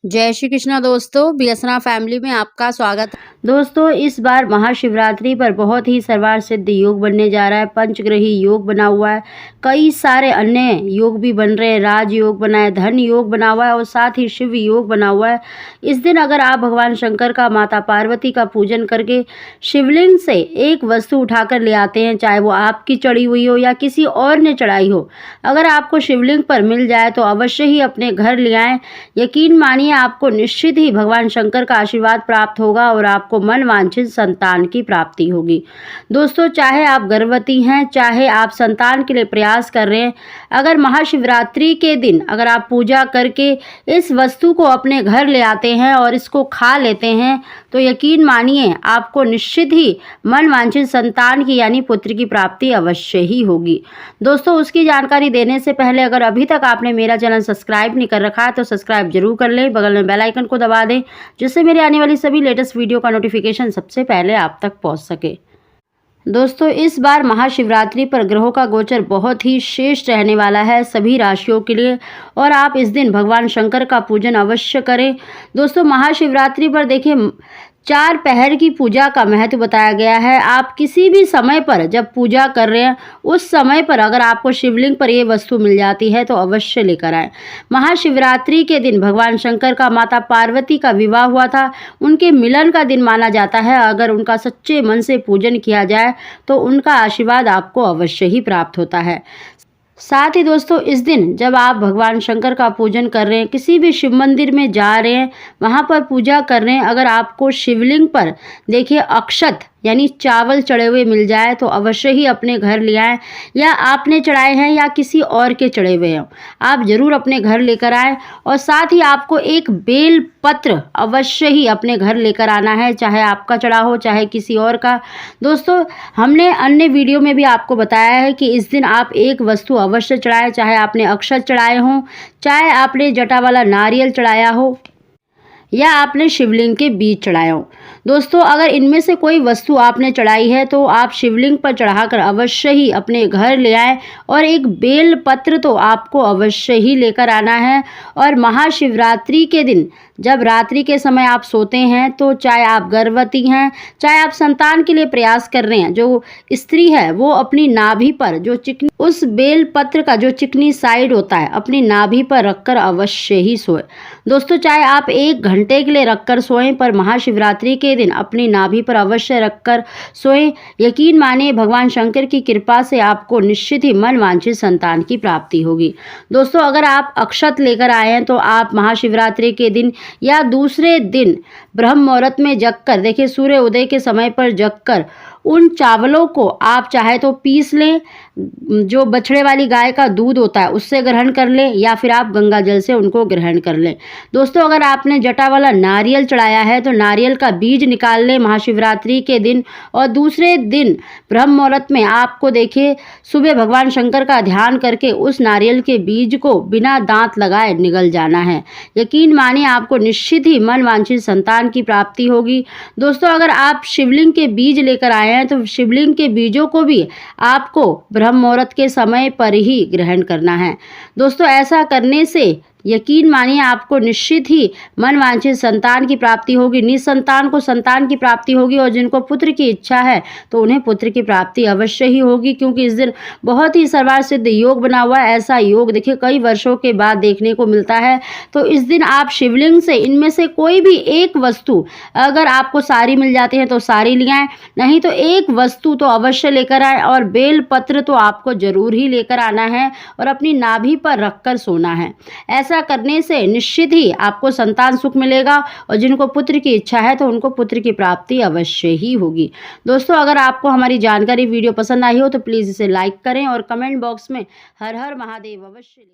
जय श्री कृष्णा दोस्तों, बीएसना फैमिली में आपका स्वागत है। दोस्तों, इस बार महाशिवरात्रि पर बहुत ही सर्वार्थ सिद्ध योग बनने जा रहा है। पंचग्रही योग बना हुआ है, कई सारे अन्य योग भी बन रहे हैं। राज योग बना है, धन योग बना हुआ है और साथ ही शिव योग बना हुआ है। इस दिन अगर आप भगवान शंकर का, माता पार्वती का पूजन करके शिवलिंग से एक वस्तु उठाकर ले आते हैं, चाहे वो आपकी चढ़ी हुई हो या किसी और ने चढ़ाई हो, अगर आपको शिवलिंग पर मिल जाए तो अवश्य ही अपने घर ले आएं। यकीन मानिए आपको निश्चित ही भगवान शंकर का आशीर्वाद प्राप्त होगा और आपको मन वांछित संतान की प्राप्ति होगी। दोस्तों, चाहे आप गर्भवती हैं, चाहे आप संतान के लिए प्रयास कर रहे हैं, अगर महाशिवरात्रि के दिन अगर आप पूजा करके इस वस्तु को अपने घर ले आते हैं और इसको खा लेते हैं तो यकीन मानिए आपको निश्चित ही मन वांछित संतान की यानी पुत्र की प्राप्ति अवश्य ही होगी। दोस्तों, उसकी जानकारी देने से पहले अगर अभी तक आपने मेरा चैनल सब्सक्राइब नहीं कर रखा है तो सब्सक्राइब जरूर कर लें, बगल में बेल आइकन को दबा दें जिससे मेरे आने वाली सभी लेटेस्ट वीडियो का नोटिफिकेशन सबसे पहले आप तक पहुंच सके। दोस्तों, इस बार महाशिवरात्रि पर ग्रहों का गोचर बहुत ही श्रेष्ठ रहने वाला है सभी राशियों के लिए और आप इस दिन भगवान शंकर का पूजन अवश्य करें। दोस्तों, महाशिवरात्रि पर देखिए 4 पहर की पूजा का महत्व बताया गया है। आप किसी भी समय पर जब पूजा कर रहे हैं उस समय पर अगर आपको शिवलिंग पर ये वस्तु मिल जाती है तो अवश्य लेकर आएं। महाशिवरात्रि के दिन भगवान शंकर का माता पार्वती का विवाह हुआ था, उनके मिलन का दिन माना जाता है। अगर उनका सच्चे मन से पूजन किया जाए तो उनका आशीर्वाद आपको अवश्य ही प्राप्त होता है। साथ ही दोस्तों, इस दिन जब आप भगवान शंकर का पूजन कर रहे हैं, किसी भी शिव मंदिर में जा रहे हैं, वहाँ पर पूजा कर रहे हैं, अगर आपको शिवलिंग पर देखिए अक्षत यानी चावल चढ़े हुए मिल जाए तो अवश्य ही अपने घर ले आएँ, या आपने चढ़ाए हैं या किसी और के चढ़े हुए हों, आप ज़रूर अपने घर लेकर आएँ। और साथ ही आपको एक बेल पत्र अवश्य ही अपने घर लेकर आना है, चाहे आपका चढ़ा हो चाहे किसी और का। दोस्तों, हमने अन्य वीडियो में भी आपको बताया है कि इस दिन आप एक वस्तु अवश्य चढ़ाएं, चाहे आपने अक्षत चढ़ाए हों, चाहे आपने जटा वाला नारियल चढ़ाया हो या आपने शिवलिंग के बीज चढ़ाए हों। दोस्तों, अगर इनमें से कोई वस्तु आपने चढ़ाई है तो आप शिवलिंग पर चढ़ाकर अवश्य ही अपने घर ले आएँ और एक बेल पत्र तो आपको अवश्य ही लेकर आना है। और महाशिवरात्रि के दिन जब रात्रि के समय आप सोते हैं तो चाहे आप गर्भवती हैं, चाहे आप संतान के लिए प्रयास कर रहे हैं, जो स्त्री है वो अपनी नाभि पर जो चिकनी उस बेल पत्र का जो चिकनी साइड होता है अपनी नाभि पर रखकर अवश्य ही सोए। दोस्तों, चाहे आप 1 घंटे के लिए रखकर सोएं, पर महाशिवरात्रि के दिन अपनी नाभि पर अवश्य रखकर सोएं। यकीन मानिए भगवान शंकर की कृपा से आपको निश्चित ही मन वांछित संतान की प्राप्ति होगी। दोस्तों, अगर आप अक्षत लेकर आए हैं तो आप महाशिवरात्रि के दिन या दूसरे दिन ब्रह्म मुहूर्त में जगकर, देखिए सूर्य उदय के समय पर जगकर उन चावलों को आप चाहे तो पीस लें, जो बछड़े वाली गाय का दूध होता है उससे ग्रहण कर लें, या फिर आप गंगा जल से उनको ग्रहण कर लें। दोस्तों, अगर आपने जटा वाला नारियल चढ़ाया है तो नारियल का बीज निकाल लें महाशिवरात्रि के दिन, और दूसरे दिन ब्रह्म मुहूर्त में आपको देखिए सुबह भगवान शंकर का ध्यान करके उस नारियल के बीज को बिना दांत लगाए निगल जाना है। यकीन मानिए आपको निश्चित ही मन वांछित संतान की प्राप्ति होगी। दोस्तों, अगर आप शिवलिंग के बीज लेकर आए हैं तो शिवलिंग के बीजों को भी आपको ब्रह्म मुहूर्त के समय पर ही ग्रहण करना है। दोस्तों, ऐसा करने से यकीन मानिए आपको निश्चित ही मन वांछित संतान की प्राप्ति होगी। निसंतान को संतान की प्राप्ति होगी और जिनको पुत्र की इच्छा है तो उन्हें पुत्र की प्राप्ति अवश्य ही होगी, क्योंकि इस दिन बहुत ही सर्वार्थ सिद्ध योग बना हुआ है। ऐसा योग देखिए कई वर्षों के बाद देखने को मिलता है। तो इस दिन आप शिवलिंग से इनमें से कोई भी एक वस्तु, अगर आपको सारी मिल जाती है तो सारी ले आएं, नहीं तो एक वस्तु तो अवश्य लेकर आए और बेल पत्र तो आपको जरूर ही लेकर आना है और अपनी नाभि पर रखकर सोना है। ऐसा करने से निश्चित ही आपको संतान सुख मिलेगा और जिनको पुत्र की इच्छा है तो उनको पुत्र की प्राप्ति अवश्य ही होगी। दोस्तों, अगर आपको हमारी जानकारी वीडियो पसंद आई हो तो प्लीज़ इसे लाइक करें और कमेंट बॉक्स में हर हर महादेव अवश्य लिखें।